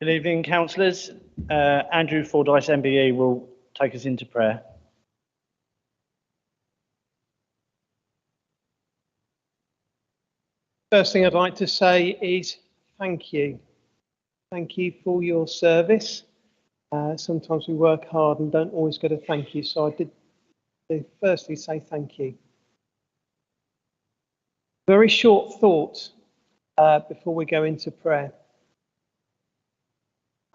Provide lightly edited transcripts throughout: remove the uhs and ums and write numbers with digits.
Good evening, councillors. Andrew Fordyce, MBE, will take us into prayer. First thing I'd like to say is thank you. Thank you for your service. Sometimes we work hard and don't always get a thank you, so I did firstly say thank you. Very short thought before we go into prayer.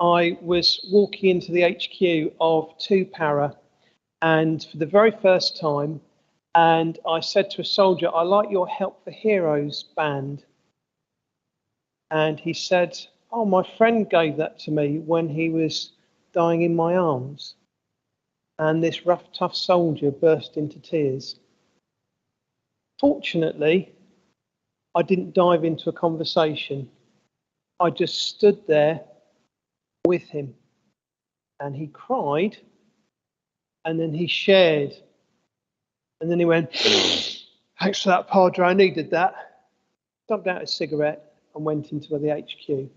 I was walking into the HQ of 2 Para, and for the very first time, and I said to a soldier, "I like your Help for Heroes band." And he said, "Oh, my friend gave that to me when he was dying in my arms." And this rough, tough soldier burst into tears. Fortunately, I didn't dive into a conversation. I just stood there with him, and he cried, and then he shared, and then he went, "Thanks for that, Padre, I needed that." Stubbed out a cigarette and went into the HQ.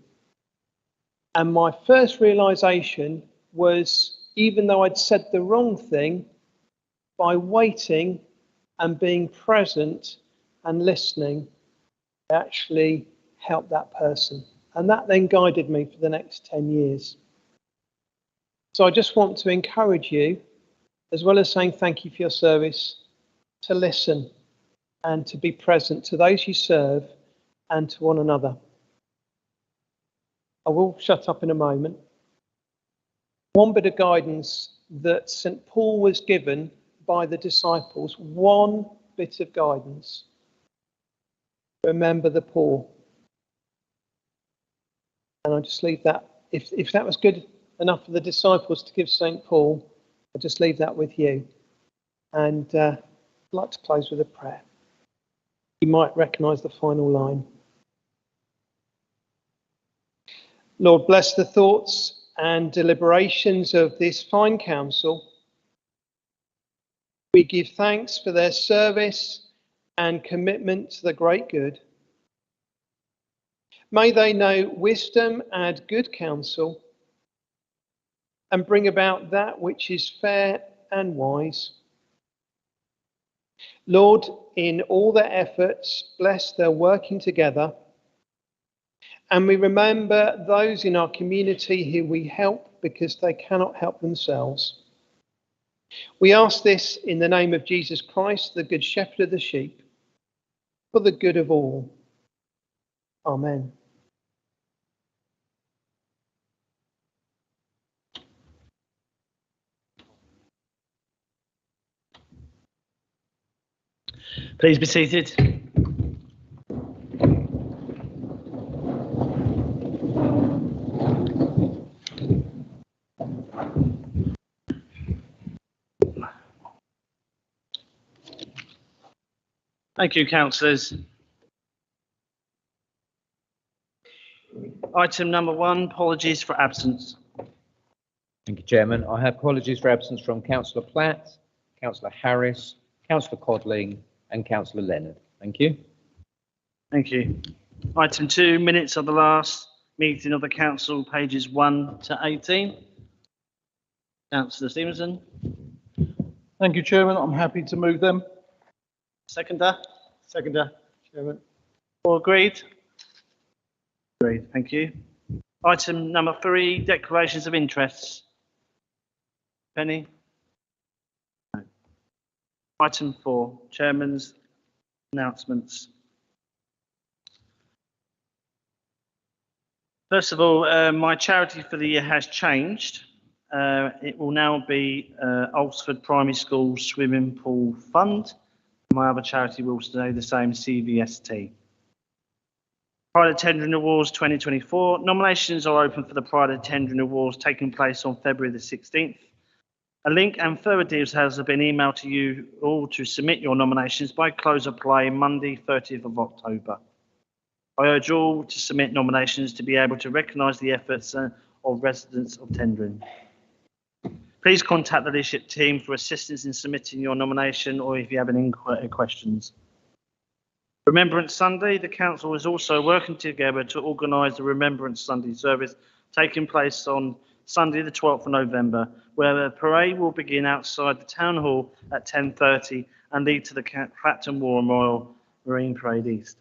And my first realization was, even though I'd said the wrong thing, by waiting and being present and listening, I actually helped that person. And that then guided me for the next 10 years. So I just want to encourage you, as well as saying thank you for your service, to listen and to be present to those you serve and to one another. I will shut up in a moment. One bit of guidance that St. Paul was given by the disciples, one bit of guidance. Remember the poor. And I just leave that, if that was good enough for the disciples to give St. Paul, I'll just leave that with you. And I'd like to close with a prayer. You might recognise the final line. Lord, bless the thoughts and deliberations of this fine council. We give thanks for their service and commitment to the great good. May they know wisdom and good counsel and bring about that which is fair and wise. Lord, in all their efforts, bless their working together. And we remember those in our community who we help because they cannot help themselves. We ask this in the name of Jesus Christ, the Good Shepherd of the sheep, for the good of all. Amen. Please be seated. Thank you, councillors. Item number 1, apologies for absence. Thank you, Chairman. I have apologies for absence from Councillor Platt, Councillor Harris, Councillor Codling and Councillor Leonard. Thank you. Thank you. Item 2, minutes of the last meeting of the council, pages 1 to 18. Councillor Stevenson. Thank you, Chairman. I'm happy to move them. Seconder. Seconder, Chairman. All agreed? Agreed, thank you. Item number 3, declarations of interests. Penny? No. Item 4, Chairman's announcements. First of all, my charity for the year has changed. It will now be Alresford Primary School Swimming Pool Fund. My other charity will stay the same, CVST. Pride of Tendering Awards 2024. Nominations are open for the Pride of Tendering Awards taking place on February the 16th. A link and further details have been emailed to you all to submit your nominations by close of play Monday, 30th of October. I urge all to submit nominations to be able to recognise the efforts of residents of Tendring. Please contact the leadership team for assistance in submitting your nomination or if you have any questions. Remembrance Sunday, the council is also working together to organise the Remembrance Sunday service taking place on Sunday, the 12th of November, where the parade will begin outside the Town Hall at 10:30 and lead to the Clacton War Memorial Marine Parade East.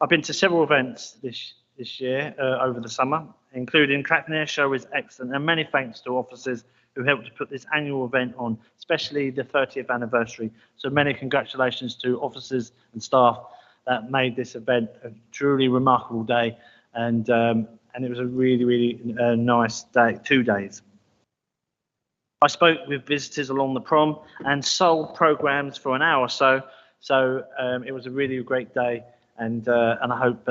I've been to several events this year over the summer, including Clacton Air Show was excellent, and many thanks to officers who helped to put this annual event on, especially the 30th anniversary. So many congratulations to officers and staff that made this event a truly remarkable day, and it was a really nice day, 2 days. I spoke with visitors along the prom and sold programs for an hour or so. So it was a really great day, and I hope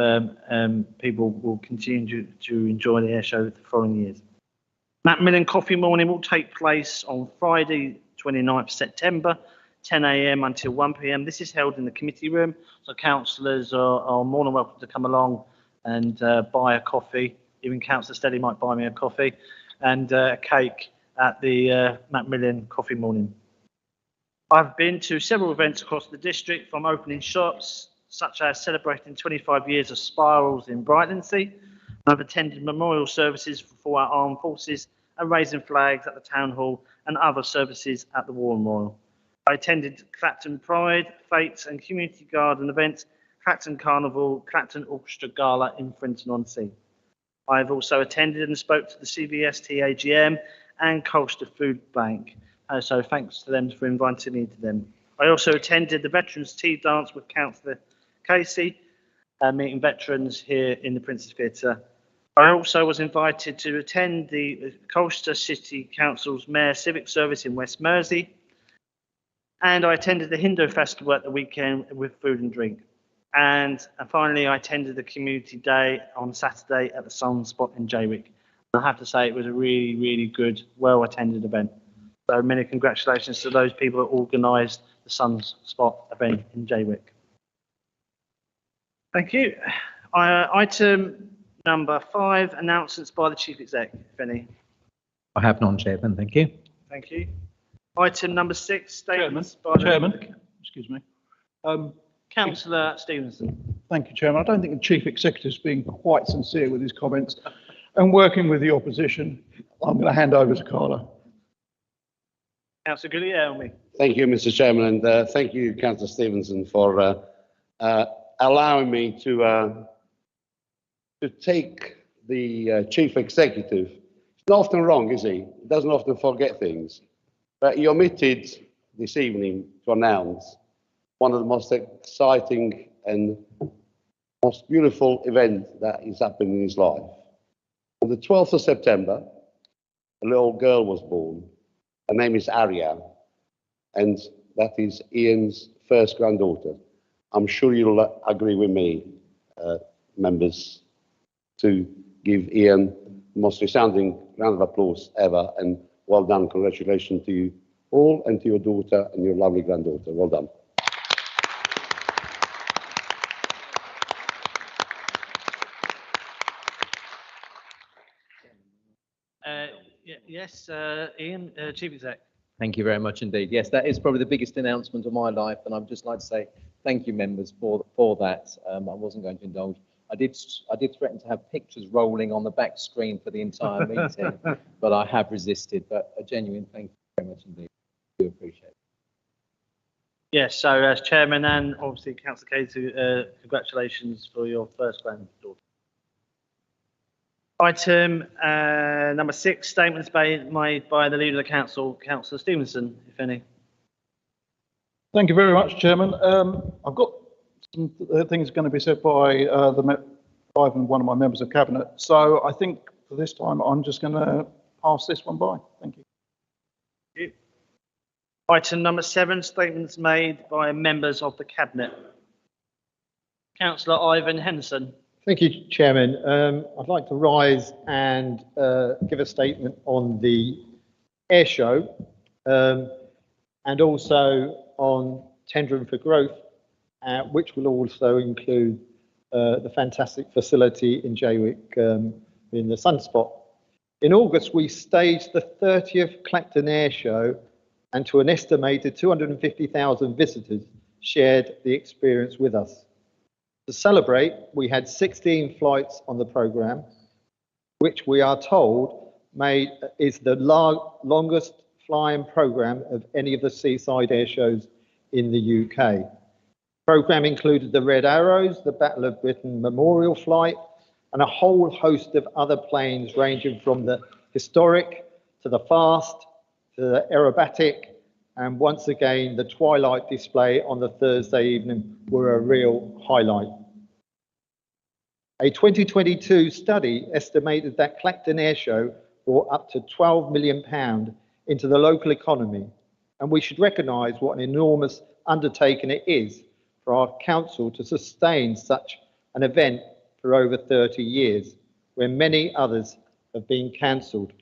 people will continue to enjoy the air show the following years. Macmillan Coffee Morning will take place on Friday, 29th September, 10 a.m. until 1 p.m. This is held in the committee room, so councillors are more than welcome to come along and buy a coffee. Even Councillor Steady might buy me a coffee and a cake at the Macmillan Coffee Morning. I've been to several events across the district, from opening shops, such as celebrating 25 years of Spirals in Brightlingsea. I've attended memorial services for our armed forces and raising flags at the Town Hall and other services at the War Memorial. I attended Clacton Pride, Fates and Community Garden events, Clacton Carnival, Clacton Orchestra Gala in Frinton-on-Sea. I've also attended and spoke to the CVST AGM and Colchester Food Bank. So thanks to them for inviting me to them. I also attended the Veterans Tea Dance with Councillor Casey, meeting veterans here in the Prince's Theatre. I also was invited to attend the Colchester City Council's Mayor Civic Service in West Mersey, and I attended the Hindu Festival at the weekend with food and drink. And finally, I attended the Community Day on Saturday at the Sunspot in Jaywick. I have to say it was a really good, well-attended event. So many congratulations to those people that organised the Sunspot event in Jaywick. Thank you. Item number 5, announcements by the Chief Exec, if any. I have none, Chairman. Thank you. Thank you. Item number 6, statements by Chairman, excuse me. Councillor Stevenson. Thank you, Chairman. I don't think the Chief Executive's been quite sincere with his comments. And working with the opposition, I'm going to hand over to Carla. Councillor Guglielmi. Thank you, Mr. Chairman, and thank you, Councillor Stevenson, for allowing me to take the Chief Executive. He's not often wrong, is he? He doesn't often forget things. But he omitted this evening to announce one of the most exciting and most beautiful events that has happened in his life. On the 12th of September, a little girl was born. Her name is Aria, and that is Ian's first granddaughter. I'm sure you'll agree with me, members, to give Ian the most resounding round of applause ever, and well done. Congratulations to you all and to your daughter and your lovely granddaughter. Well done. Yes, Ian, Chief Exec. Thank you very much indeed. Yes, that is probably the biggest announcement of my life, and I'd just like to say thank you, members, for that. I wasn't going to indulge. I did threaten to have pictures rolling on the back screen for the entire meeting, but I have resisted. But a genuine thank you very much indeed. I do appreciate it. Yes, so as Chairman and obviously Councillor Casey, congratulations for your first granddaughter. Item number 6, statements made by the Leader of the Council, Councillor Stevenson, if any. Thank you very much, Chairman. I've got some things going to be said by five and one of my members of Cabinet. So I think for this time, I'm just going to pass this one by. Thank you. Thank you. Item number 7, statements made by members of the Cabinet. Councillor Ivan Henderson. Thank you, Chairman. I'd like to rise and give a statement on the air show and also on tendering for growth, which will also include the fantastic facility in Jaywick in the Sunspot. In August, we staged the 30th Clacton Air Show, and to an estimated 250,000 visitors shared the experience with us. To celebrate, we had 16 flights on the programme, which we are told is the longest flying programme of any of the seaside air shows in the UK. Programme included the Red Arrows, the Battle of Britain Memorial Flight, and a whole host of other planes ranging from the historic to the fast to the aerobatic, and once again the twilight display on the Thursday evening were a real highlight. A 2022 study estimated that Clacton Air Show brought up to £12 million into the local economy, and we should recognise what an enormous undertaking it is for our council to sustain such an event for over 30 years, where many others have been cancelled.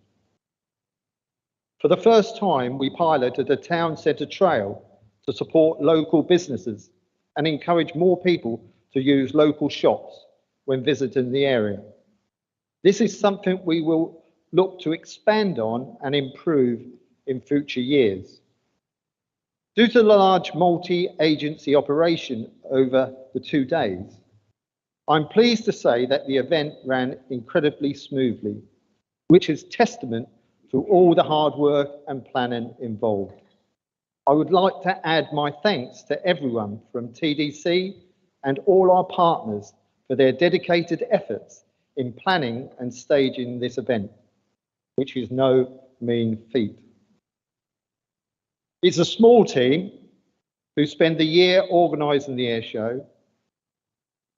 For the first time, we piloted a town centre trail to support local businesses and encourage more people to use local shops when visiting the area. This is something we will look to expand on and improve in future years. Due to the large multi-agency operation over the 2 days, I'm pleased to say that the event ran incredibly smoothly, which is testament to all the hard work and planning involved. I would like to add my thanks to everyone from TDC and all our partners for their dedicated efforts in planning and staging this event, which is no mean feat. It's a small team who spend the year organising the air show,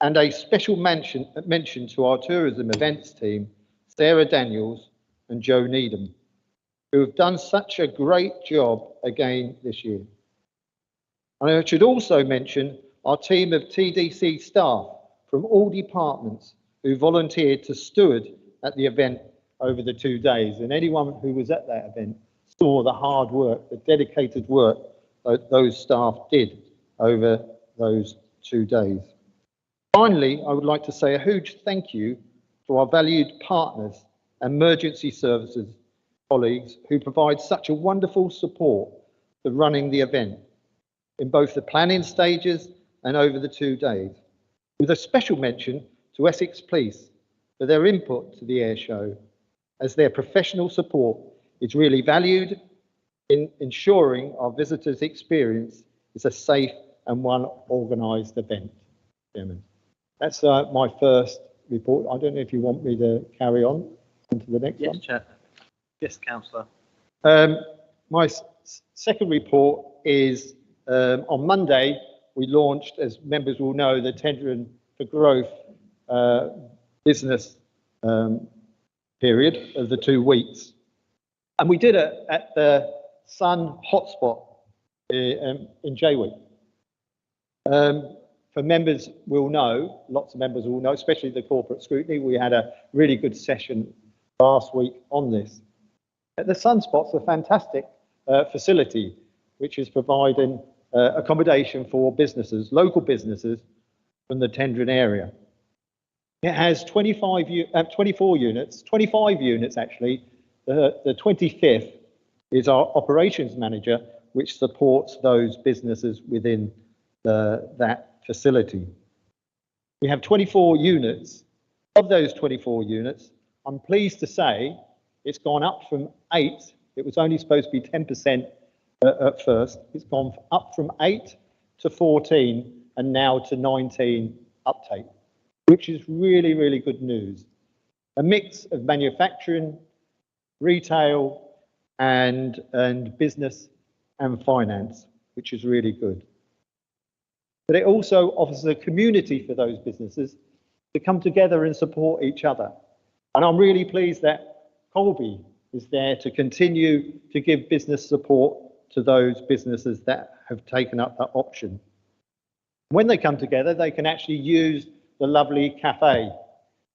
and a special mention to our tourism events team, Sarah Daniels and Joe Needham, who have done such a great job again this year. And I should also mention our team of TDC staff from all departments who volunteered to steward at the event over the 2 days. And anyone who was at that event saw the hard work, the dedicated work that those staff did over those 2 days. Finally, I would like to say a huge thank you to our valued partners and emergency services colleagues who provide such a wonderful support for running the event in both the planning stages and over the 2 days, with a special mention to Essex Police for their input to the air show, as their professional support is really valued in ensuring our visitors' experience is a safe and well-organised event. Chairman. That's my first report. I don't know if you want me to carry on into the next one. Yes, Chair. Yes, Councillor. My second report is on Monday, we launched, as members will know, the Tendering for Growth business period of the 2 weeks. And we did it at the Sun Hotspot in Jaywick. For members will know, lots of members will know, especially the corporate scrutiny, we had a really good session last week on this. The Sunspot's a fantastic facility, which is providing accommodation for businesses, local businesses from the Tendring area. It has 24 units, 25 units actually. The 25th is our operations manager, which supports those businesses within that facility. We have 24 units. Of those 24 units, I'm pleased to say it's gone up from 8. It was only supposed to be 10% at first. It's gone up from 8 to 14 and now to 19 uptake, which is really, really good news. A mix of manufacturing, retail, and business and finance, which is really good. But it also offers a community for those businesses to come together and support each other. And I'm really pleased that Colby is there to continue to give business support to those businesses that have taken up that option. When they come together, they can actually use the lovely cafe,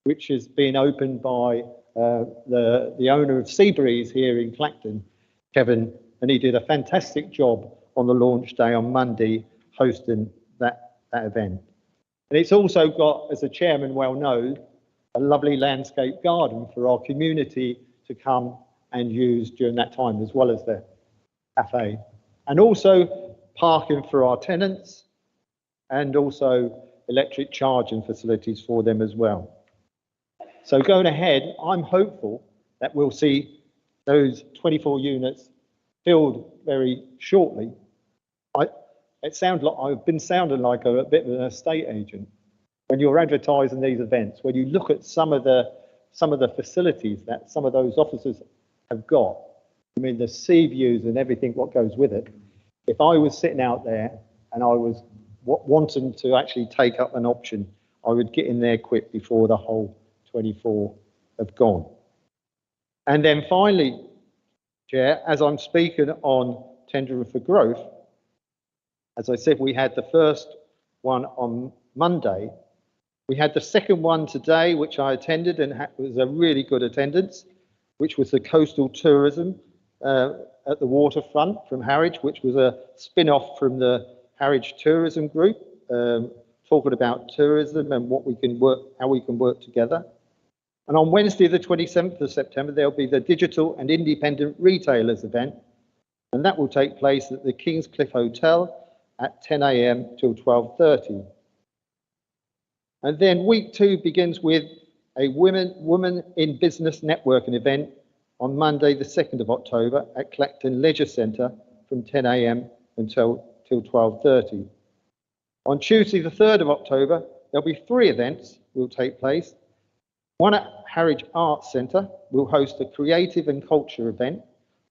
which has been opened by the owner of Seabreeze here in Clacton, Kevin, and he did a fantastic job on the launch day on Monday hosting that event. And it's also got, as the chairman well knows, a lovely landscape garden for our community to come and use during that time, as well as the cafe. And also parking for our tenants, and also electric charging facilities for them as well. So going ahead, I'm hopeful that we'll see those 24 units filled very shortly. It sounds like I've been sounding like a bit of an estate agent. When you're advertising these events, when you look at some of the facilities that some of those officers have got, I mean, the sea views and everything what goes with it. If I was sitting out there and I was wanting to actually take up an option, I would get in there quick before the whole 24 have gone. And then finally, Chair, as I'm speaking on tendering for growth, as I said, we had the first one on Monday. We had the second one today, which I attended, and was a really good attendance, which was the coastal tourism at the waterfront from Harwich, which was a spin-off from the Harwich Tourism Group, talking about tourism and how we can work together. And on Wednesday, the 27th of September, there'll be the Digital and Independent Retailers event, and that will take place at the Kingscliff Hotel at 10 a.m. till 12:30. And then week 2 begins with a Women in Business networking event on Monday, the 2nd of October at Clacton Leisure Centre from 10 a.m. until 12:30. On Tuesday, the 3rd of October, there'll be 3 events will take place. One at Harwich Arts Centre will host a creative and culture event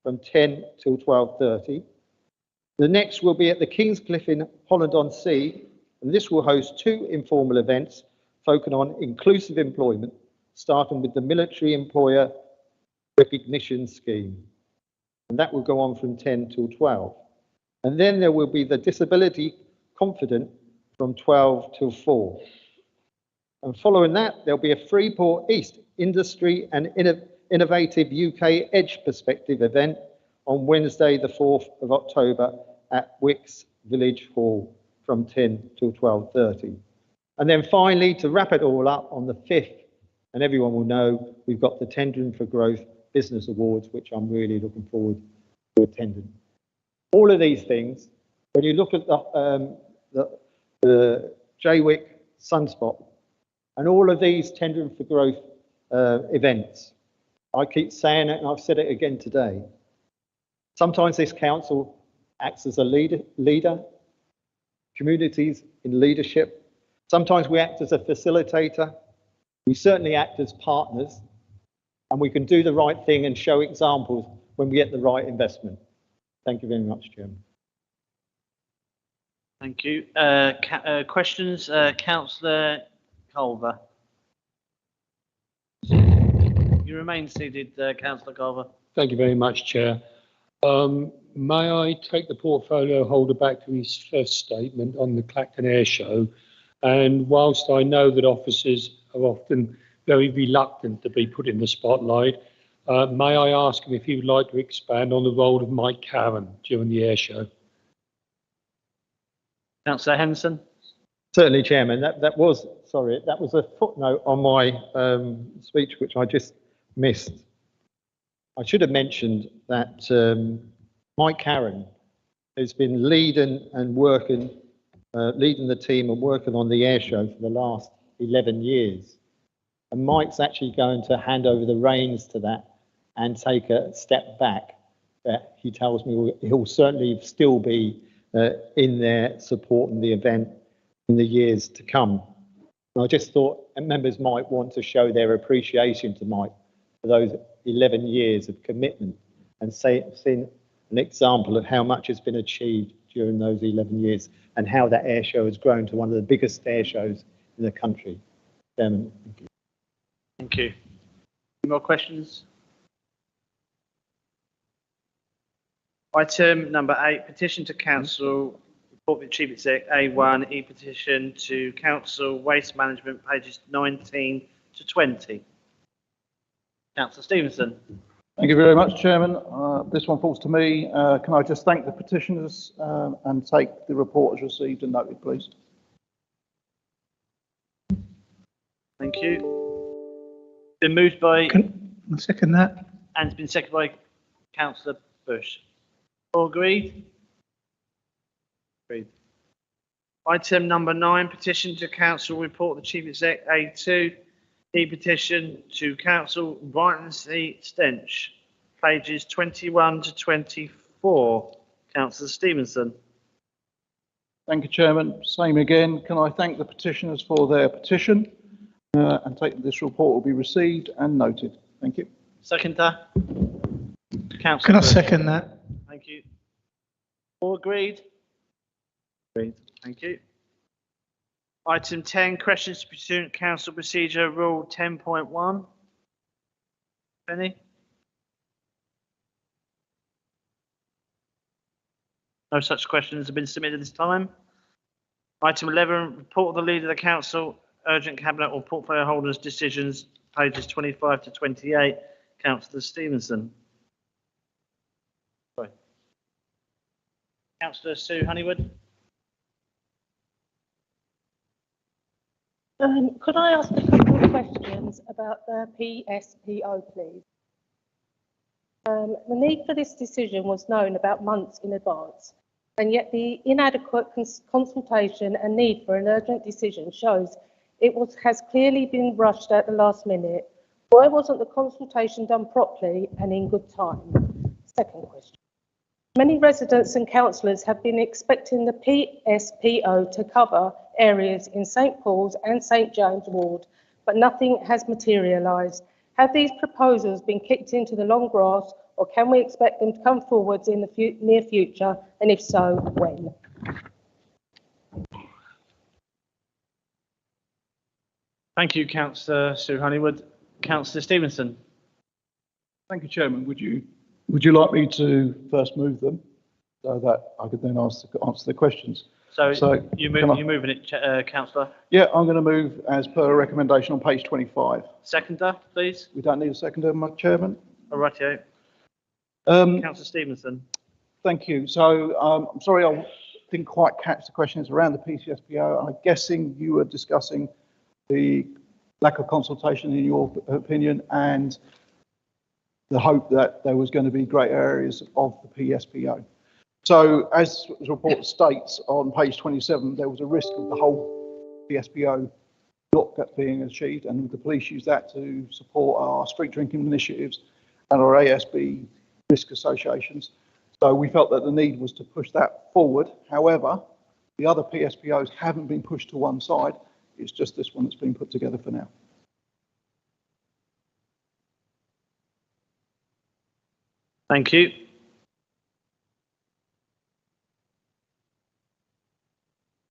from 10 till 12:30. The next will be at the Kingscliff in Holland-on-Sea, and this will host 2 informal events focusing on inclusive employment, starting with the Military Employer Recognition Scheme. And that will go on from 10 till 12. And then there will be the Disability Confident from 12 till 4. And following that, there'll be a Freeport East Industry and Innovative UK Edge Perspective event on Wednesday, the 4th of October at Wicks Village Hall from 10 till 12:30. And then finally, to wrap it all up, on the 5th, and everyone will know, we've got the Tendering for Growth Business Awards, which I'm really looking forward to attending. All of these things, when you look at the JWIC Sunspot, and all of these Tendering for Growth events, I keep saying it, and I've said it again today. Sometimes this council acts as a leader, communities in leadership. Sometimes we act as a facilitator. We certainly act as partners, and we can do the right thing and show examples when we get the right investment. Thank you very much, Chairman. Thank you. Questions, Councillor Culver. You remain seated, Councillor Culver. Thank you very much, Chair. May I take the portfolio holder back to his first statement on the Clacton Air Show? And whilst I know that officers are often very reluctant to be put in the spotlight, may I ask him if he would like to expand on the role of Mike Carron during the air show? Councillor Henderson. Certainly, Chairman. That was a footnote on my speech, which I just missed. I should have mentioned that Mike Carron has been leading the team and working on the air show for the last 11 years. And Mike's actually going to hand over the reins to that and take a step back. He tells me he'll certainly still be in there supporting the event in the years to come. And I just thought members might want to show their appreciation to Mike for those 11 years of commitment and seen an example of how much has been achieved during those 11 years and how that air show has grown to one of the biggest air shows in the country. Chairman, thank you. Thank you. Any more questions? Item number 8, petition to council, report with Chief Exec A1, e-petition to council waste management, pages 19 to 20. Councillor Stevenson. Thank you very much, Chairman. This one falls to me. Can I just thank the petitioners and take the report as received and noted, please? Thank you. Been moved by. Can I second that? And it's been seconded by Councillor Bush. All agreed? Agreed. Item number 9, petition to council report the chief exec A2. E-petition to council Brighton C. Stench, pages 21 to 24. Councillor Stevenson. Thank you, Chairman. Same again. Can I thank the petitioners for their petition and take that this report will be received and noted. Thank you. Seconder. Councillor. Can I second that? Thank you. All agreed? Agreed. Thank you. Item 10, questions pursuant to council procedure rule 10.1. Any? No such questions have been submitted this time. Item 11, report of the leader of the council, urgent cabinet or portfolio holders' decisions, pages 25 to 28. Councillor Stevenson. Sorry. Councillor Sue Honeywood. Could I ask a couple of questions about the PSPO, please? The need for this decision was known about months in advance, and yet the inadequate consultation and need for an urgent decision shows has clearly been rushed at the last minute. Why wasn't the consultation done properly and in good time? Second question. Many residents and councillors have been expecting the PSPO to cover areas in St Paul's and St James Ward, but nothing has materialised. Have these proposals been kicked into the long grass, or can we expect them to come forwards in the near future, and if so, when? Thank you, Councillor Sue Honeywood. Councillor Stevenson. Thank you, Chairman. Would you like me to first move them so that I could then answer the questions? So you're moving it, Councillor? Yeah, I'm going to move as per a recommendation on page 25. Seconder, please. We don't need a seconder, my Chairman. All rightio. Councillor Stevenson. Thank you. So I'm sorry I didn't quite catch the questions around the PCSPO. I'm guessing you were discussing the lack of consultation in your opinion and the hope that there was going to be great areas of the PSPO. So as the report states on page 27, there was a risk of the whole PSPO not being achieved, and the police used that to support our street drinking initiatives and our ASB risk associations. So we felt that the need was to push that forward. However, the other PSPOs haven't been pushed to one side. It's just this one that's been put together for now. Thank you.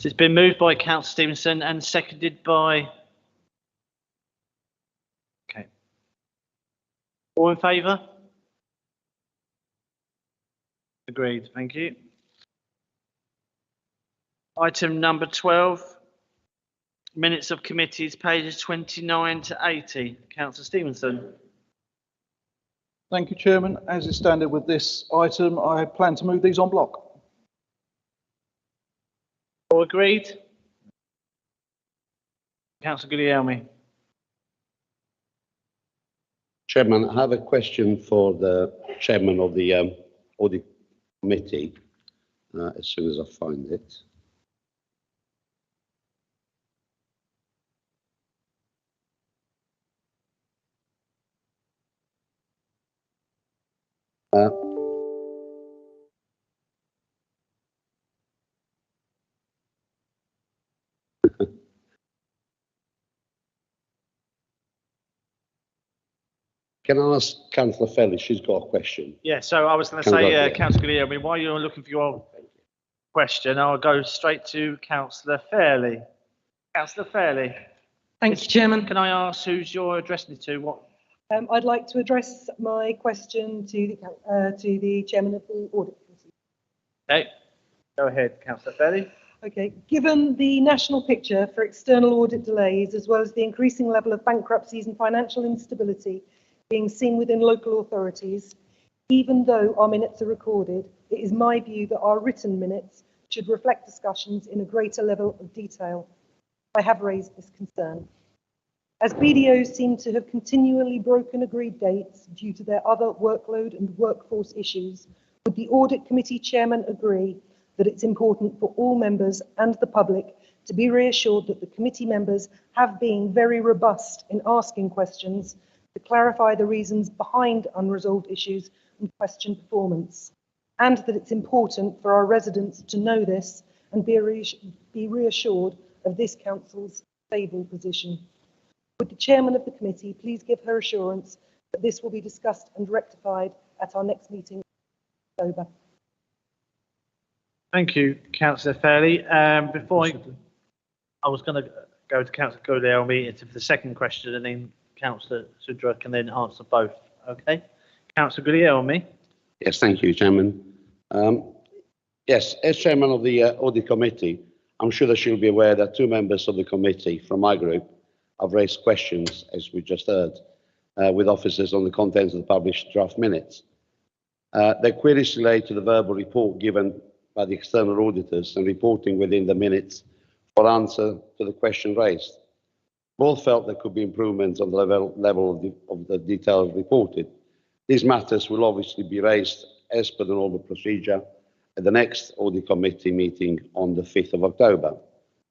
It's been moved by Councillor Stevenson and seconded by... Okay. All in favour? Agreed, thank you. Item number 12, minutes of committees, pages 29 to 80. Councillor Stevenson. Thank you, Chairman. As is standard with this item, I plan to move these en bloc. All agreed? Councillor Guglielmi. Chairman, I have a question for the chairman of the audit committee, as soon as I find it. Can I ask Councillor Fairley? She's got a question. Yeah, so I was going to say, Councillor Guglielmi, while you're looking for your question, I'll go straight to Councillor Fairley. Councillor Fairley. Thank you, Chairman. Can I ask who's you're addressing it to? What? I'd like to address my question to the Chairman of the Audit Committee. Okay, go ahead, Councillor Fairley. Okay, given the national picture for external audit delays, as well as the increasing level of bankruptcies and financial instability being seen within local authorities, even though our minutes are recorded, it is my view that our written minutes should reflect discussions in a greater level of detail. I have raised this concern. As BDOs seem to have continually broken agreed dates due to their other workload and workforce issues, would the Audit Committee Chairman agree that it's important for all members and the public to be reassured that the committee members have been very robust in asking questions to clarify the reasons behind unresolved issues and question performance, and that it's important for our residents to know this and be reassured of this council's stable position. Would the chairman of the committee please give her assurance that this will be discussed and rectified at our next meeting in October? Thank you, Councillor Fairley. Before I was going to go to Councillor Guglielmi for the second question, and then Councillor Sudra can then answer both. Okay, Councillor Guglielmi. Yes, thank you, Chairman. Yes, as Chairman of the Audit Committee, I'm sure that she'll be aware that two members of the committee from my group have raised questions, as we just heard, with officers on the contents of the published draft minutes. Their queries relate to the verbal report given by the external auditors and reporting within the minutes for answer to the question raised. Both felt there could be improvements on the level of the details reported. These matters will obviously be raised as per the normal procedure at the next Audit Committee meeting on the 5th of October,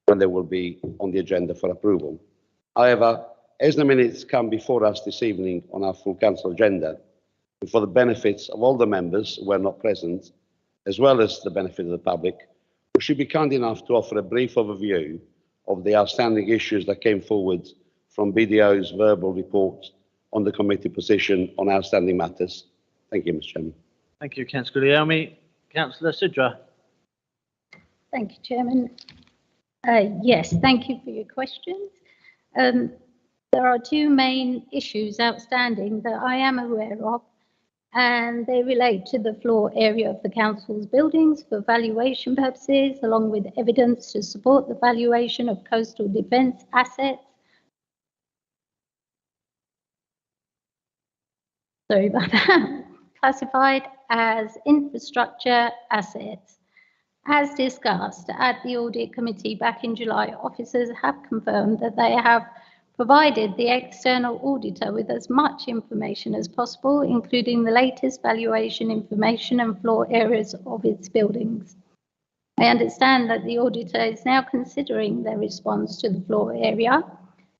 when they will be on the agenda for approval. However, as the minutes come before us this evening on our full council agenda, and for the benefits of all the members who were not present, as well as the benefit of the public, we should be kind enough to offer a brief overview of the outstanding issues that came forward from BDO's verbal report on the committee position on outstanding matters. Thank you, Mr. Chairman. Thank you, Councillor Guglielmi. Councillor Sudra. Thank you, Chairman. Yes, thank you for your questions. There are two main issues outstanding that I am aware of, and they relate to the floor area of the council's buildings for valuation purposes, along with evidence to support the valuation of coastal defence assets. Sorry about that. Classified as infrastructure assets. As discussed at the Audit Committee back in July, officers have confirmed that they have provided the external auditor with as much information as possible, including the latest valuation information and floor areas of its buildings. I understand that the auditor is now considering their response to the floor area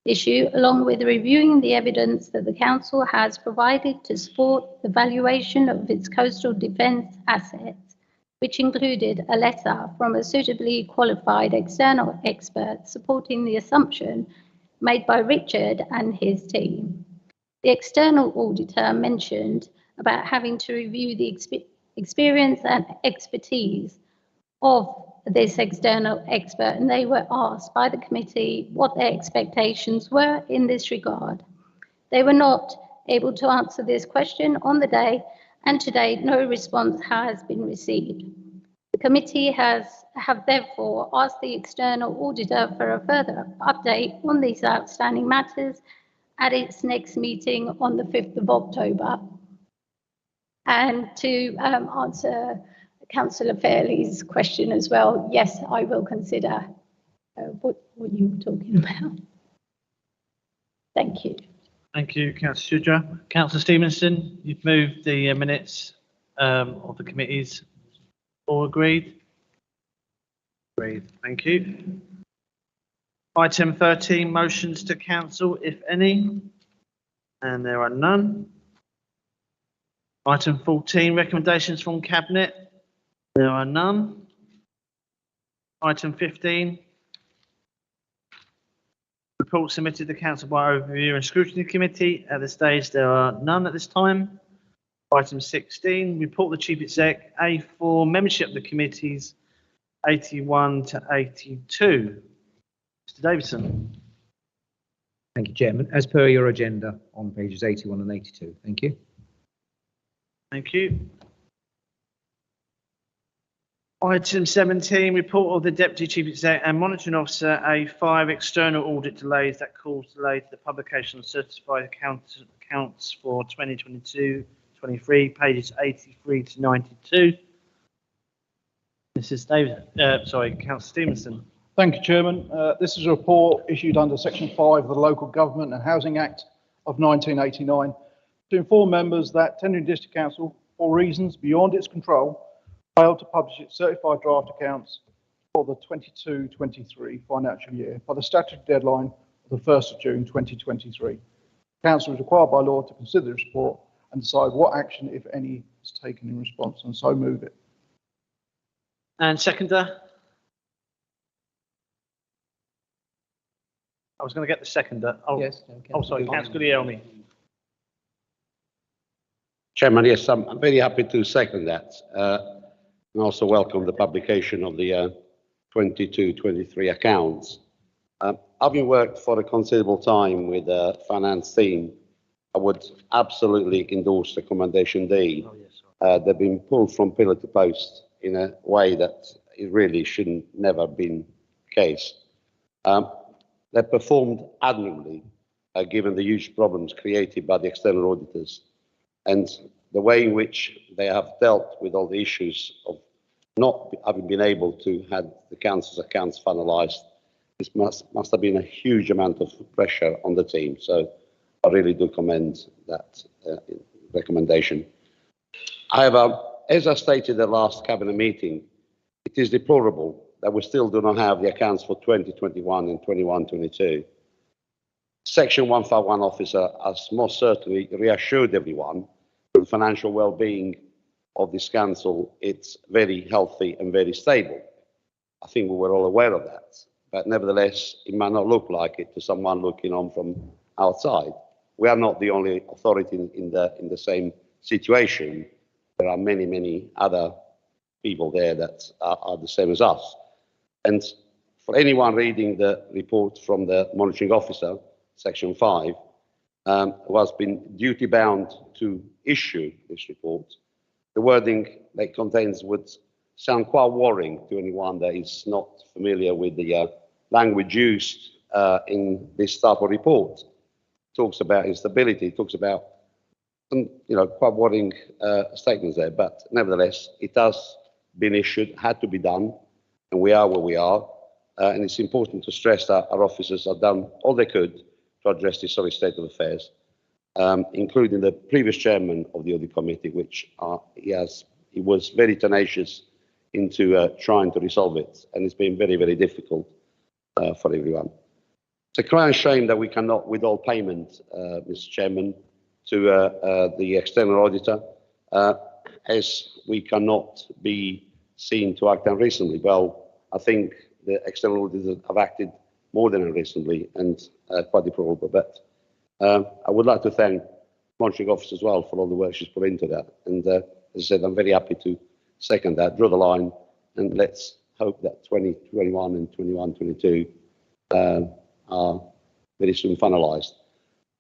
issue, along with reviewing the evidence that the council has provided to support the valuation of its coastal defence assets, which included a letter from a suitably qualified external expert supporting the assumption made by Richard and his team. The external auditor mentioned about having to review the experience and expertise of this external expert, and they were asked by the committee what their expectations were in this regard. They were not able to answer this question on the day, and to date no response has been received. The committee have therefore asked the external auditor for a further update on these outstanding matters at its next meeting on the 5th of October. And to answer Councillor Fairley's question as well, yes, I will consider what you were talking about. Thank you. Thank you, Councillor Sudra. Councillor Stevenson, you've moved the minutes of the committees. All agreed? Agreed. Thank you. Item 13, motions to council, if any. And there are none. Item 14, recommendations from Cabinet. There are none. Item 15, report submitted to Council by Overview and Scrutiny Committee. At this stage, there are none at this time. Item 16, report the Chief Exec, A4, membership of the committees, 81 to 82. Mr. Davidson. Thank you, Chairman. As per your agenda on pages 81 and 82. Thank you. Thank you. Item 17, report of the Deputy Chief Exec and Monitoring Officer, A5, external audit delays that caused delay to the publication of certified accounts for 2022-23, pages 83 to 92. Mrs. Davis, Councillor Stevenson. Thank you, Chairman. This is a report issued under Section 5 of the Local Government and Housing Act of 1989 to inform members that Tenerife District Council, for reasons beyond its control, failed to publish its certified draft accounts for the 22-23 financial year by the statutory deadline of the 1st of June 2023. Council is required by law to consider the report and decide what action, if any, is taken in response, and so move it. And seconder? I was going to get the seconder. Oh, Yes. oh sorry, Councillor Guglielmi. Chairman, yes, I'm very happy to second that. And also welcome the publication of the 22-23 accounts. Having worked for a considerable time with the finance team, I would absolutely endorse recommendation D. Oh, yes, They've been pulled from pillar to post in a way that it really shouldn't never been the case. They performed admirably, given the huge problems created by the external auditors and the way in which they have dealt with all the issues of not having been able to have the council's accounts finalised. This must have been a huge amount of pressure on the team. So I really do commend that recommendation. However, as I stated at the last cabinet meeting, it is deplorable that we still do not have the accounts for 2021 and 21-22. Section 151 officer has most certainly reassured everyone that the financial well-being of this council, it's very healthy and very stable. I think we were all aware of that, but nevertheless, it might not look like it to someone looking on from outside. We are not the only authority in the same situation. There are many, many other people there that are the same as us. And for anyone reading the report from the monitoring officer, section 5, who has been duty bound to issue this report, the wording that it contains would sound quite worrying to anyone that is not familiar with the language used in this type of report. It talks about instability, it talks about some, quite worrying statements there, but nevertheless, it has been issued, had to be done, and we are where we are. And it's important to stress that our officers have done all they could to address this sorry state of affairs, including the previous chairman of the audit committee, which he was very tenacious into trying to resolve it, and it's been very, very difficult for everyone. It's a crying shame that we cannot withhold payment, Mr. Chairman, to the external auditor, as we cannot be seen to act unreasonably. Well, I think the external auditors have acted more than unreasonably and quite deplorable. But I would like to thank monitoring officer as well for all the work she's put into that. And as I said, I'm very happy to second that, draw the line, and let's hope that 2021 and 21-22 are very soon finalised.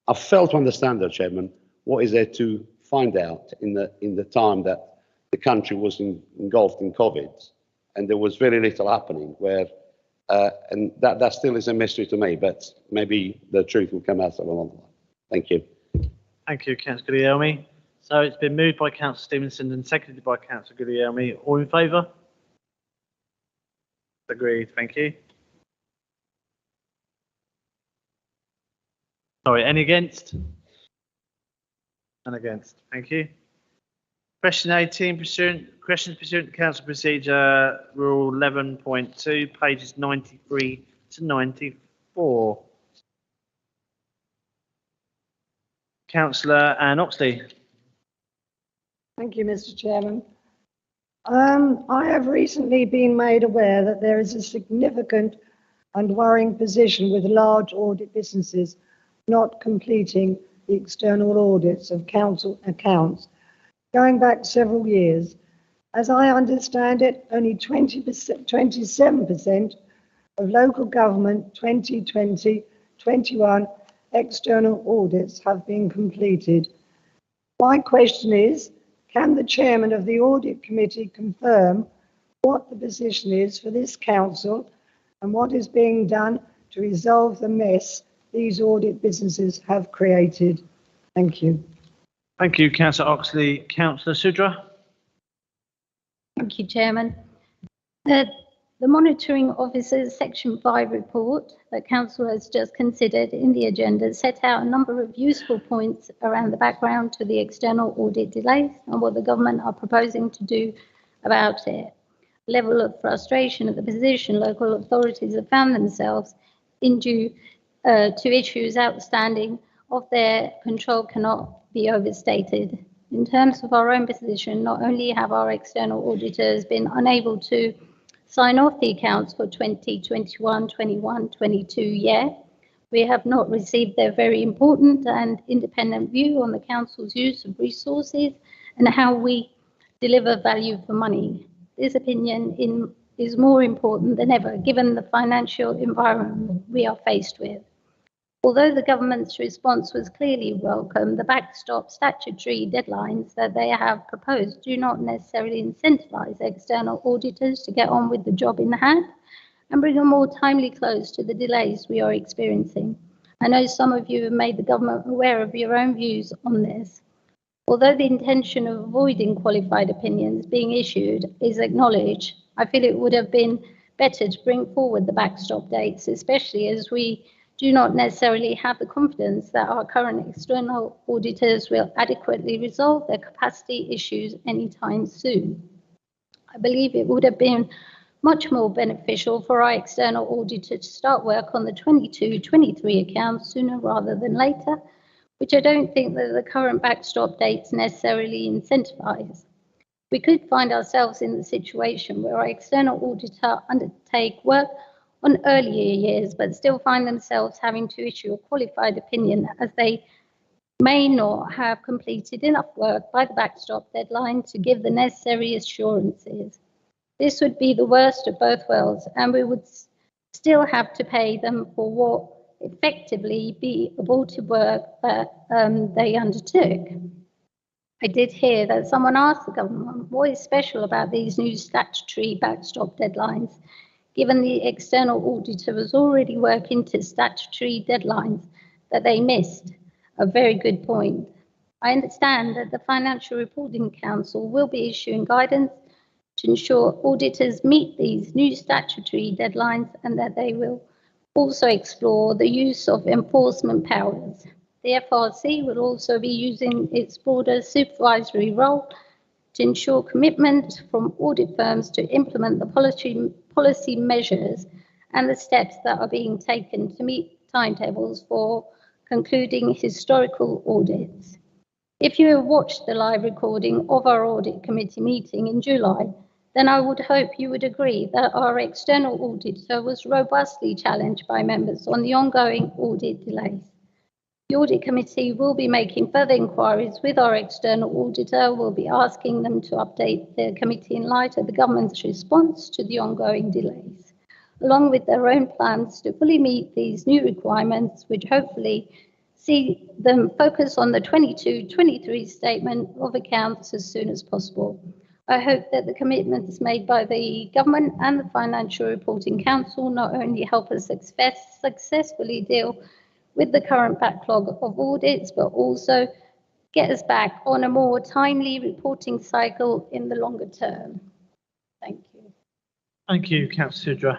I failed to understand, though, Chairman, what is there to find out in the time that the country was engulfed in COVID, and there was very little happening. And that still is a mystery to me, but maybe the truth will come out along the line. Thank you. Thank you, Councillor Guglielmi. So it's been moved by Councillor Stevenson and seconded by Councillor Guglielmi. All in favour? Agreed. Thank you. Sorry, any against? None against. Thank you. Question 18, questions pursuant to Council Procedure Rule 11.2, pages 93 to 94. Councillor Anne Oxley. Thank you, Mr. Chairman. I have recently been made aware that there is a significant and worrying position with large audit businesses not completing the external audits of council accounts going back several years. As I understand it, only 27% of local government 2020-21 external audits have been completed. My question is, can the chairman of the audit committee confirm what the position is for this council and what is being done to resolve the mess these audit businesses have created? Thank you. Thank you, Councillor Oxley. Councillor Sudra. Thank you, Chairman. The Monitoring Officer's Section 5 report that Council has just considered in the agenda set out a number of useful points around the background to the external audit delays and what the government are proposing to do about it. Level of frustration at the position local authorities have found themselves in due to issues outstanding of their control cannot be overstated. In terms of our own position, not only have our external auditors been unable to sign off the accounts for 2021, 21, 22 year, we have not received their very important and independent view on the council's use of resources and how we deliver value for money. This opinion is more important than ever, given the financial environment we are faced with. Although the government's response was clearly welcome, the backstop statutory deadlines that they have proposed do not necessarily incentivise external auditors to get on with the job in hand and bring a more timely close to the delays we are experiencing. I know some of you have made the government aware of your own views on this. Although the intention of avoiding qualified opinions being issued is acknowledged, I feel it would have been better to bring forward the backstop dates, especially as we do not necessarily have the confidence that our current external auditors will adequately resolve their capacity issues anytime soon. I believe it would have been much more beneficial for our external auditor to start work on the 22-23 accounts sooner rather than later, which I don't think that the current backstop dates necessarily incentivise. We could find ourselves in the situation where our external auditor undertake work on earlier years, but still find themselves having to issue a qualified opinion as they may not have completed enough work by the backstop deadline to give the necessary assurances. This would be the worst of both worlds, and we would still have to pay them for what effectively be aborted work that they undertook. I did hear that someone asked the government what is special about these new statutory backstop deadlines, given the external auditor was already working to statutory deadlines that they missed. A very good point. I understand that the Financial Reporting Council will be issuing guidance to ensure auditors meet these new statutory deadlines and that they will also explore the use of enforcement powers. The FRC will also be using its broader supervisory role to ensure commitment from audit firms to implement the policy measures and the steps that are being taken to meet timetables for concluding historical audits. If you have watched the live recording of our audit committee meeting in July, then I would hope you would agree that our external auditor was robustly challenged by members on the ongoing audit delays. The audit committee will be making further inquiries with our external auditor. We'll be asking them to update the committee in light of the government's response to the ongoing delays, along with their own plans to fully meet these new requirements, which hopefully see them focus on the 22-23 statement of accounts as soon as possible. I hope that the commitments made by the government and the Financial Reporting Council not only help us successfully deal with the current backlog of audits, but also get us back on a more timely reporting cycle in the longer term. Thank you. Thank you, Councillor Tudor.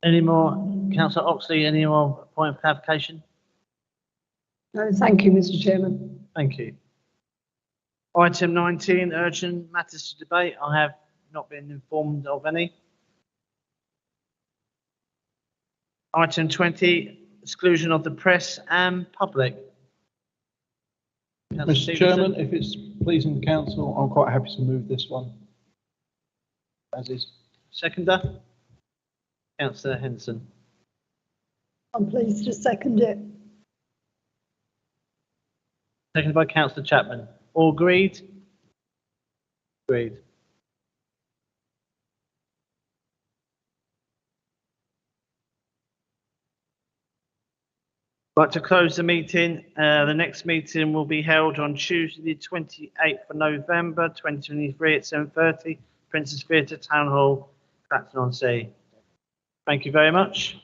Any more, Councillor Oxley, any more point of clarification? No, thank you, Mr. Chairman. Thank you. Item 19, urgent matters to debate. I have not been informed of any. Item 20, exclusion of the press and public. Mr. Chairman, if it's pleasing the council, I'm quite happy to move this one as is. Seconder? Councillor Henderson. I'm pleased to second it. Seconded by Councillor Chapman. All agreed? Agreed. Right, to close the meeting, the next meeting will be held on Tuesday, the 28th of November, 2023 at 7:30, Princess Theatre, Town Hall, Clacton-on-Sea. Thank you very much.